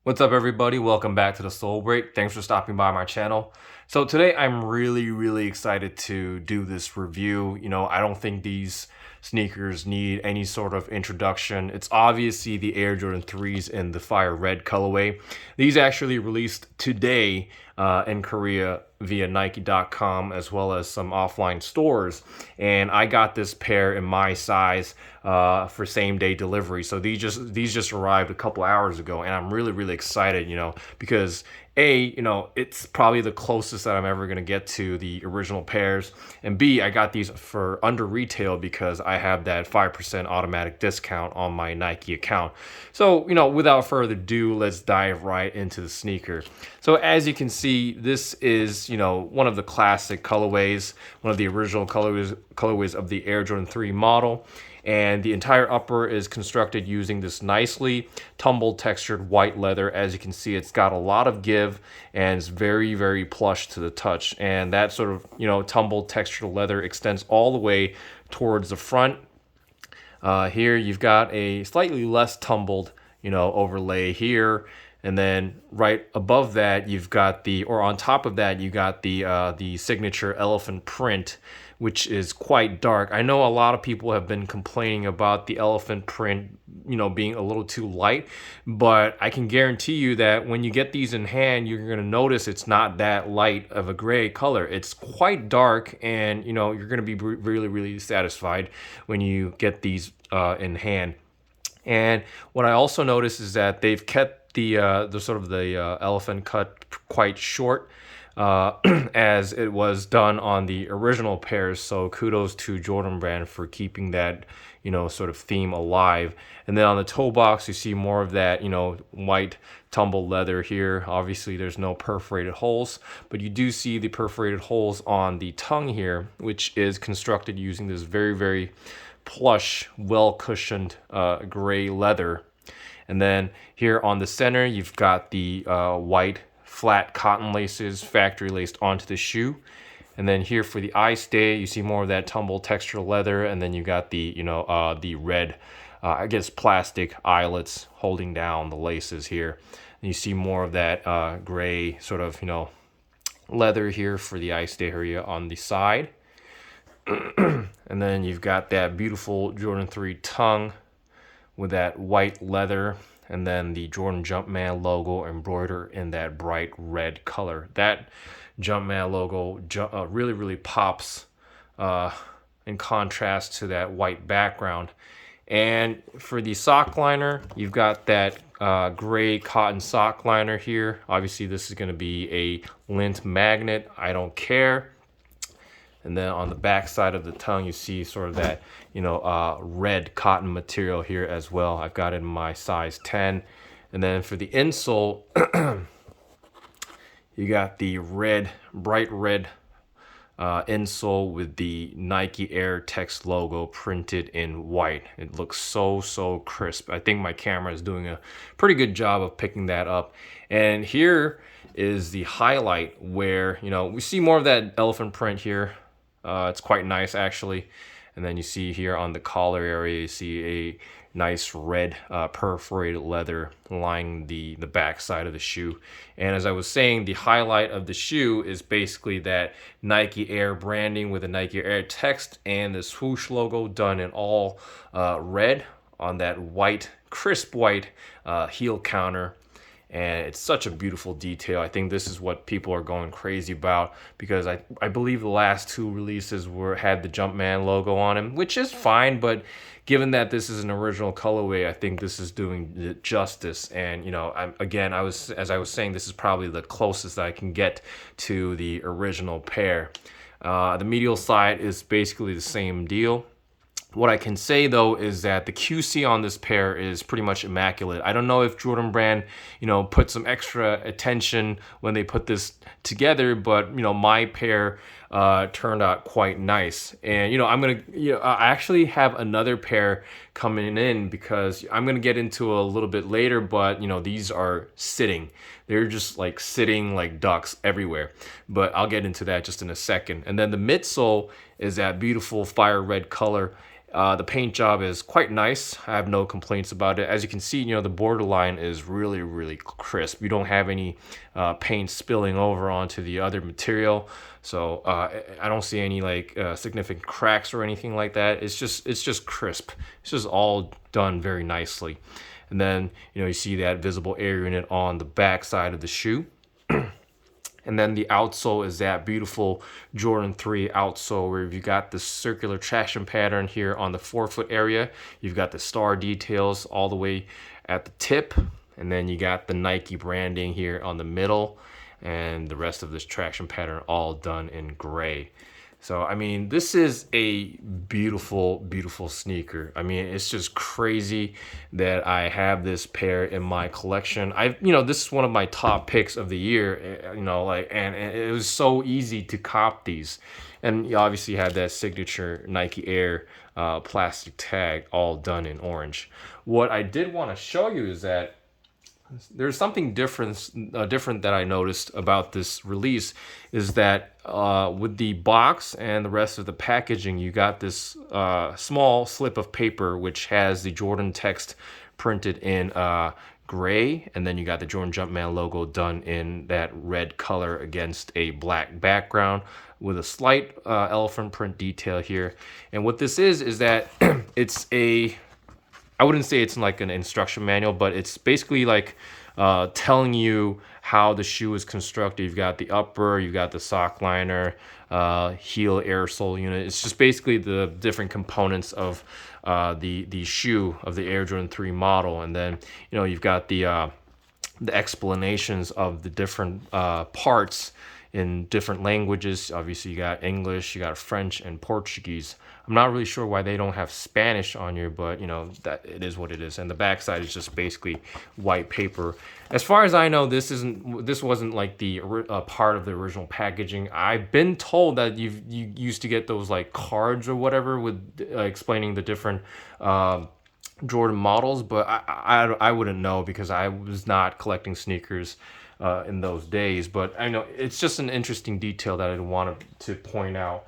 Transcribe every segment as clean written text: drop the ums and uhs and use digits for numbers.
What's up, everybody? Welcome back to the Soul Break. Thanks for stopping by my channel. So today I'm really excited to do this review. I don't think these sneakers need any sort of introduction. It's obviously the Air Jordan 3s in the fire red colorway. These actually released today in Korea via Nike.com as well as some offline stores, and I got this pair in my size for same day delivery. So these just arrived a couple hours ago, and I'm really excited, because it's probably the closest that I'm ever going to get to the original pairs, and B, I got these for under retail because I have that 5% automatic discount on my Nike account. So, without further ado, let's dive right into the sneaker. So as you can see, this is, one of the classic colorways, one of the original colorways of the Air Jordan 3 model. And the entire upper is constructed using this nicely tumbled textured white leather. As you can see, it's got a lot of give and it's very plush to the touch. And that sort of, tumbled textured leather extends all the way towards the front. Here you've got a slightly less tumbled, overlay here. And then right above that, you've got on top of that, you got the signature elephant print, which is quite dark. I know a lot of people have been complaining about the elephant print, being a little too light, but I can guarantee you that when you get these in hand, you're going to notice it's not that light of a gray color. It's quite dark, and you're going to be really satisfied when you get these in hand. And what I also noticed is that they've kept the elephant cut quite short, as it was done on the original pairs. So kudos to Jordan Brand for keeping that, sort of theme alive. And then on the toe box, you see more of that, white tumbled leather here. Obviously, there's no perforated holes, but you do see the perforated holes on the tongue here, which is constructed using this very plush, well-cushioned gray leather. And then here on the center, you've got the white flat cotton laces factory laced onto the shoe. And then here for the eye stay, you see more of that tumbled texture leather, and then you got the the red I guess plastic eyelets holding down the laces here. And you see more of that gray sort of leather here for the eye stay area on the side. And then you've got that beautiful Jordan 3 tongue with that white leather, and then the Jordan Jumpman logo embroidered in that bright red color. That Jumpman logo really pops in contrast to that white background. And for the sock liner, you've got that gray cotton sock liner here. Obviously, this is going to be a lint magnet. I don't care. And then on the back side of the tongue, you see sort of that, red cotton material here as well. I've got it in my size 10. And then for the insole, you got the bright red insole with the Nike Air Text logo printed in white. It looks so crisp. I think my camera is doing a pretty good job of picking that up. And here is the highlight where, we see more of that elephant print here. It's quite nice, actually. And then you see here on the collar area, you see a nice red perforated leather lining the back side of the shoe. And as I was saying, the highlight of the shoe is basically that Nike Air branding with the Nike Air text and the swoosh logo done in all red on that white, crisp white heel counter. And it's such a beautiful detail. I think this is what people are going crazy about, because I believe the last two releases had the Jumpman logo on them, which is fine, but given that this is an original colorway, I think this is doing it justice. And as I was saying, this is probably the closest that I can get to the original pair. The medial side is basically the same deal. What I can say though is that the QC on this pair is pretty much immaculate. I don't know if Jordan Brand, put some extra attention when they put this together, but my pair turned out quite nice. And I actually have another pair coming in because I'm gonna get into a little bit later, but these are sitting. They're just like sitting like ducks everywhere. But I'll get into that just in a second. And then the midsole is that beautiful fire red color. The paint job is quite nice. I have no complaints about it. As you can see, the borderline is really, really crisp. You don't have any paint spilling over onto the other material. So I don't see any like significant cracks or anything like that. It's just crisp. It's just all done very nicely. And then, you see that visible air unit on the back side of the shoe. And then the outsole is that beautiful Jordan 3 outsole where you've got the circular traction pattern here on the forefoot area. You've got the star details all the way at the tip. And then you got the Nike branding here on the middle. And the rest of this traction pattern all done in gray. So, I mean, this is a beautiful, beautiful sneaker. I mean, it's just crazy that I have this pair in my collection. This is one of my top picks of the year, and it was so easy to cop these. And you obviously had that signature Nike Air plastic tag all done in orange. What I did want to show you is that there's something different that I noticed about this release is that with the box and the rest of the packaging, you got this small slip of paper which has the Jordan text printed in gray, and then you got the Jordan Jumpman logo done in that red color against a black background with a slight elephant print detail here. And what this is that it's I wouldn't say it's like an instruction manual, but it's basically like telling you how the shoe is constructed. You've got the upper, you've got the sock liner, heel air sole unit. It's just basically the different components of the shoe of the Air Jordan 3 model. And then, you've got the explanations of the different parts in different languages. Obviously, you got English, you got French, and Portuguese. I'm not really sure why they don't have Spanish on here, but that it is what it is. And the backside is just basically white paper. As far as I know, this wasn't like the part of the original packaging. I've been told that you used to get those like cards or whatever with explaining the different Jordan models, but I wouldn't know because I was not collecting sneakers in those days. But I know it's just an interesting detail that I wanted to point out.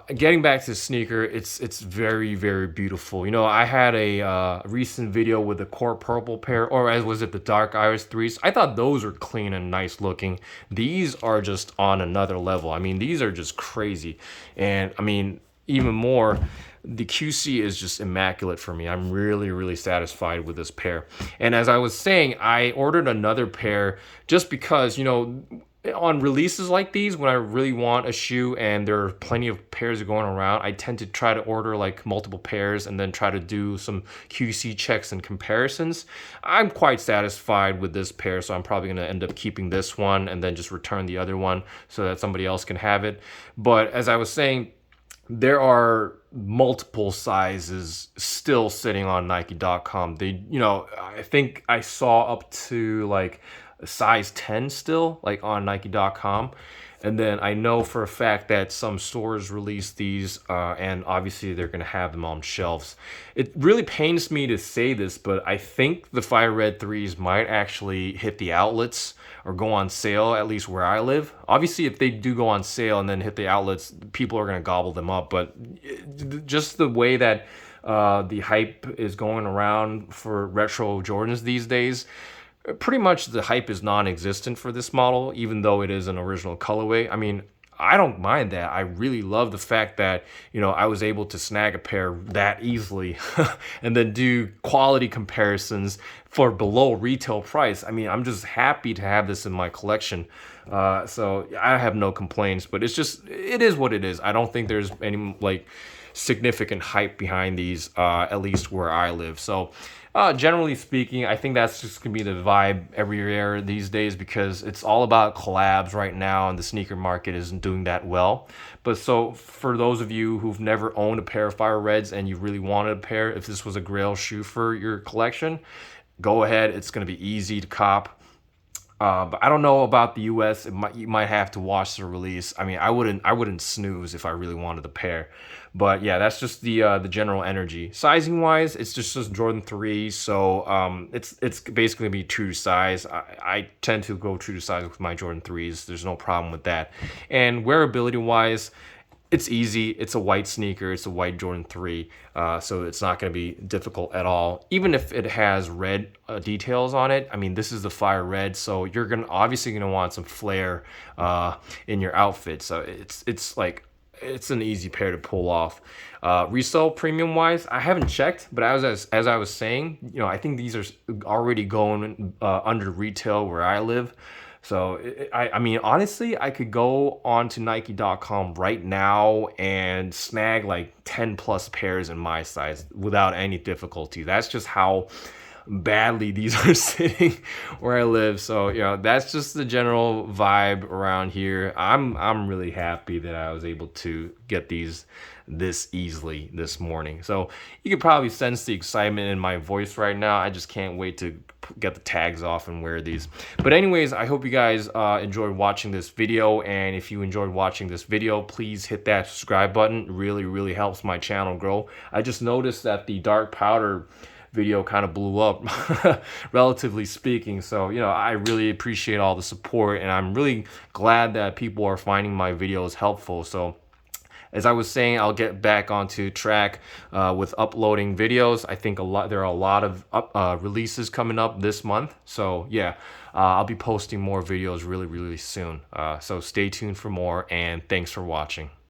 Getting back to the sneaker, it's very, very beautiful. I had a recent video with the Court Purple pair, or as was it the Dark Iris 3s. I thought those were clean and nice looking. These are just on another level. I mean, these are just crazy. And I mean, even more, the QC is just immaculate for me. I'm really, really satisfied with this pair. And as I was saying, I ordered another pair just because, on releases like these, when I really want a shoe and there are plenty of pairs going around, I tend to try to order like multiple pairs and then try to do some QC checks and comparisons. I'm quite satisfied with this pair, so I'm probably going to end up keeping this one and then just return the other one so that somebody else can have it. But as I was saying, there are multiple sizes still sitting on Nike.com. I think I saw up to like size 10 still like on Nike.com. And then I know for a fact that some stores release these and obviously they're going to have them on shelves. It really pains me to say this, but I think the Fire Red 3s might actually hit the outlets or go on sale, at least where I live. Obviously, if they do go on sale and then hit the outlets, people are going to gobble them up. But just the way that the hype is going around for retro Jordans these days, pretty much the hype is non-existent for this model, even though it is an original colorway. I mean, I don't mind that. I really love the fact that, I was able to snag a pair that easily and then do quality comparisons for below retail price. I mean, I'm just happy to have this in my collection. So I have no complaints, but it is what it is. I don't think there's any like significant hype behind these, at least where I live. So generally speaking, I think that's just gonna be the vibe everywhere these days because it's all about collabs right now and the sneaker market isn't doing that well. But so for those of you who've never owned a pair of Fire Reds and you really wanted a pair, if this was a grail shoe for your collection, go ahead. It's gonna be easy to cop. But I don't know about the US. You might have to watch the release. I mean, I wouldn't snooze if I really wanted the pair. But yeah, that's just the general energy. Sizing wise, it's just Jordan 3, so it's basically gonna be true to size. I tend to go true to size with my Jordan 3s. There's no problem with that. And wearability wise, It's easy. It's a white sneaker. It's a white Jordan 3. So it's not going to be difficult at all. Even if it has red details on it, I mean, this is the fire red. So you're obviously going to want some flair in your outfit. So it's like, it's an easy pair to pull off. Resale premium wise, I haven't checked, but as I was saying, you know, I think these are already going under retail where I live. So I mean, honestly, I could go on to Nike.com right now and snag like 10 plus pairs in my size without any difficulty. That's just how badly these are sitting where I live. So, you know, that's just the general vibe around here. I'm really happy that I was able to get these this easily this morning. So you can probably sense the excitement in my voice right now. I just can't wait to get the tags off and wear these. But anyways, I hope you guys enjoyed watching this video, and if you enjoyed watching this video, please hit that subscribe button. It really helps my channel grow. I just noticed that the dark powder video kind of blew up relatively speaking. So, you know, I really appreciate all the support, and I'm really glad that people are finding my videos helpful. So as I was saying, I'll get back onto track with uploading videos. I think there are a lot of releases coming up this month. So yeah, I'll be posting more videos really soon. So stay tuned for more, and thanks for watching.